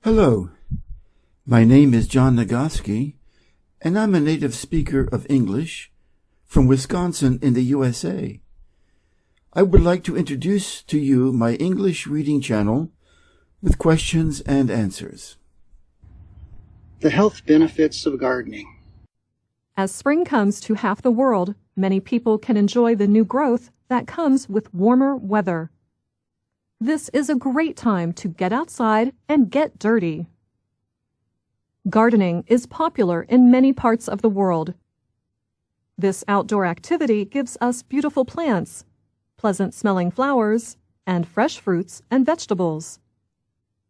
Hello, my name is John Nagoski, and I'm a native speaker of English from Wisconsin in the USA. I would like to introduce to you my English reading channel with questions and answers. The health benefits of gardening. As spring comes to half the world, many people can enjoy the new growth that comes with warmer weather. This is a great time to get outside and get dirty. Gardening is popular in many parts of the world. This outdoor activity gives us beautiful plants, pleasant-smelling flowers, and fresh fruits and vegetables.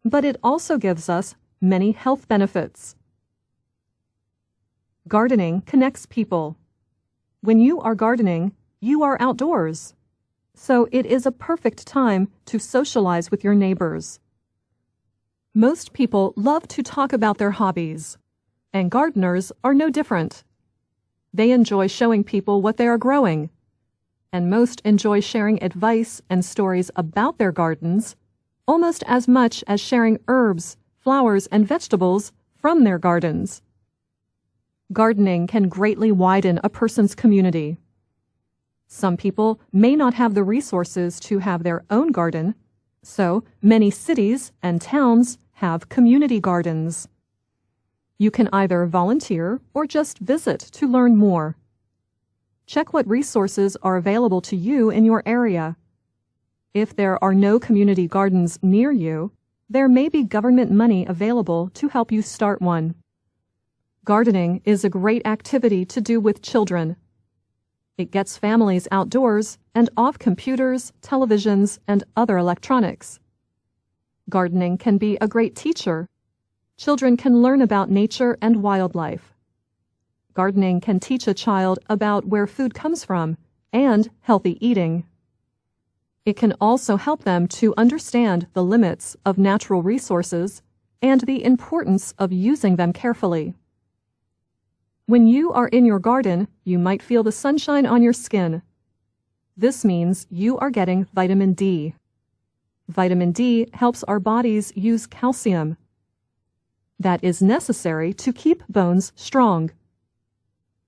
But it also gives us many health benefits. Gardening connects people. When you are gardening, you are outdoors. So it is a perfect time to socialize with your neighbors. Most people love to talk about their hobbies, and gardeners are no different. They enjoy showing people what they are growing, and most enjoy sharing advice and stories about their gardens almost as much as sharing herbs, flowers, and vegetables from their gardens. Gardening can greatly widen a person's community. Some people may not have the resources to have their own garden, so many cities and towns have community gardens. You can either volunteer or just visit to learn more. Check what resources are available to you in your area. If there are no community gardens near you, there may be government money available to help you start one. Gardening is a great activity to do with children. It gets families outdoors and off computers, televisions, and other electronics. Gardening can be a great teacher. Children can learn about nature and wildlife. Gardening can teach a child about where food comes from and healthy eating. It can also help them to understand the limits of natural resources and the importance of using them carefully. When you are in your garden, you might feel the sunshine on your skin. This means you are getting vitamin D. Vitamin D helps our bodies use calcium. That is necessary to keep bones strong.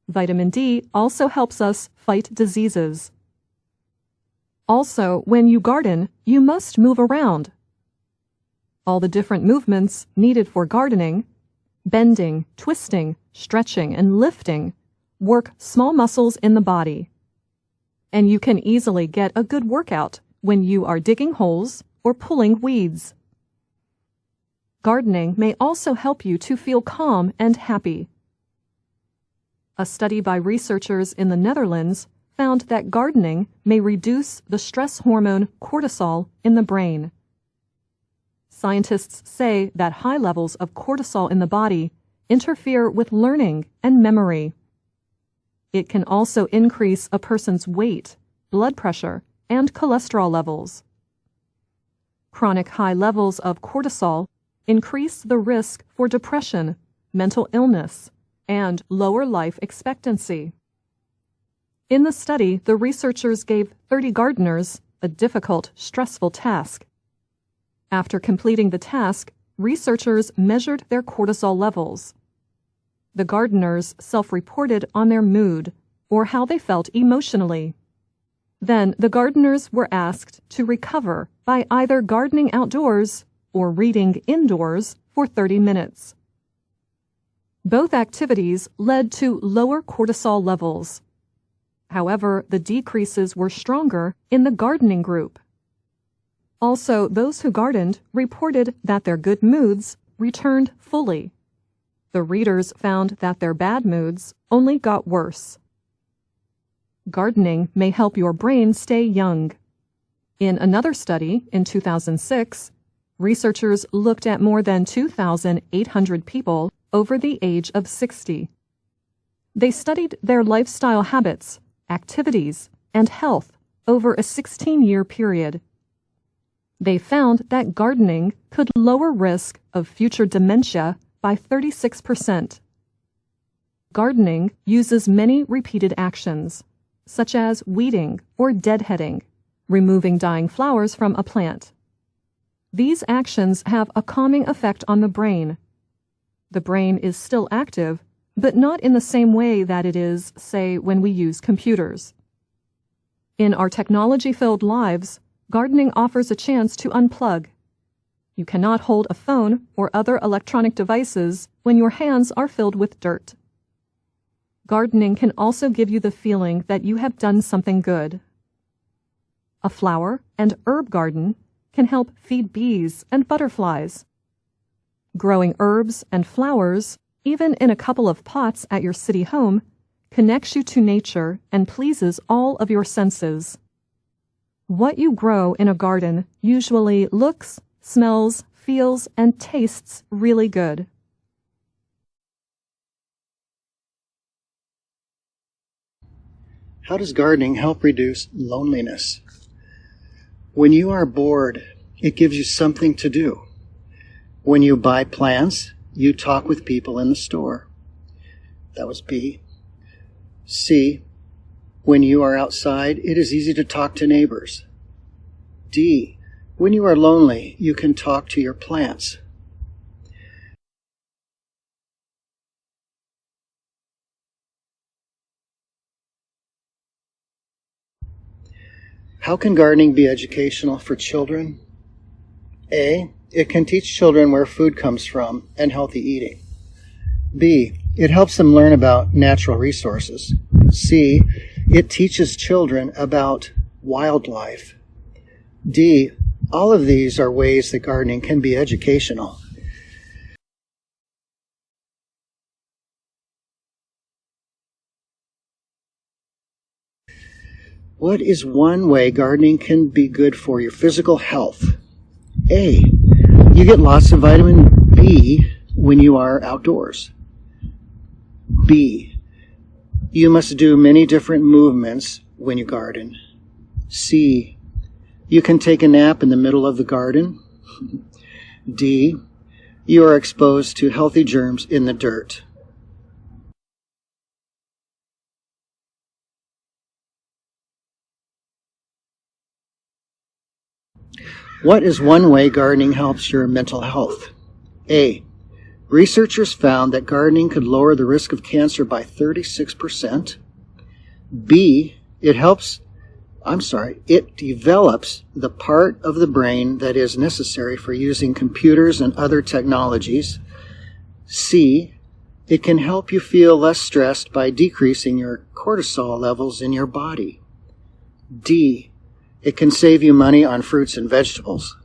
Vitamin D also helps us fight diseases. Also, when you garden, you must move around. All the different movements needed for gardening, bending, twisting, stretching, and lifting, work small muscles in the body. And you can easily get a good workout when you are digging holes or pulling weeds. Gardening may also help you to feel calm and happy. A study by researchers in the Netherlands found that gardening may reduce the stress hormone cortisol in the brain. Scientists say that high levels of cortisol in the body interfere with learning and memory. It can also increase a person's weight, blood pressure, and cholesterol levels. Chronic high levels of cortisol increase the risk for depression, mental illness, and lower life expectancy. In the study, the researchers gave 30 gardeners a difficult, stressful task. After completing the task, researchers measured their cortisol levels. The gardeners self-reported on their mood, or how they felt emotionally. Then the gardeners were asked to recover by either gardening outdoors or reading indoors for 30 minutes. Both activities led to lower cortisol levels. However, the decreases were stronger in the gardening group. Also, those who gardened reported that their good moods returned fully. The readers found that their bad moods only got worse. Gardening may help your brain stay young. In another study, in 2006, researchers looked at more than 2,800 people over the age of 60. They studied their lifestyle habits, activities, and health over a 16-year period. They found that gardening could lower risk of future dementia by 36%. Gardening uses many repeated actions, such as weeding or deadheading, removing dying flowers from a plant. These actions have a calming effect on the brain. The brain is still active, but not in the same way that it is, say, when we use computers. In our technology-filled lives, gardening offers a chance to unplug. You cannot hold a phone or other electronic devices when your hands are filled with dirt. Gardening can also give you the feeling that you have done something good. A flower and herb garden can help feed bees and butterflies. Growing herbs and flowers, even in a couple of pots at your city home, connects you to nature and pleases all of your senses. What you grow in a garden usually looks, smells, feels, and tastes really good. How does gardening help reduce loneliness? When you are bored, it gives you something to do. When you buy plants, you talk with people in the store. That was B. C. When you are outside, it is easy to talk to neighbors. D. When you are lonely, you can talk to your plants. How can gardening be educational for children? A. It can teach children where food comes from and healthy eating. B. It helps them learn about natural resources. C. It teaches children about wildlife. D. All of these are ways that gardening can be educational. What is one way gardening can be good for your physical health? A. You get lots of vitamin B when you are outdoors. B. You must do many different movements when you garden. C. You can take a nap in the middle of the garden. D. You are exposed to healthy germs in the dirt. What is one way gardening helps your mental health? A. Researchers found that gardening could lower the risk of cancer by 36%. B. It develops the part of the brain that is necessary for using computers and other technologies. C. It can help you feel less stressed by decreasing your cortisol levels in your body. D. It can save you money on fruits and vegetables.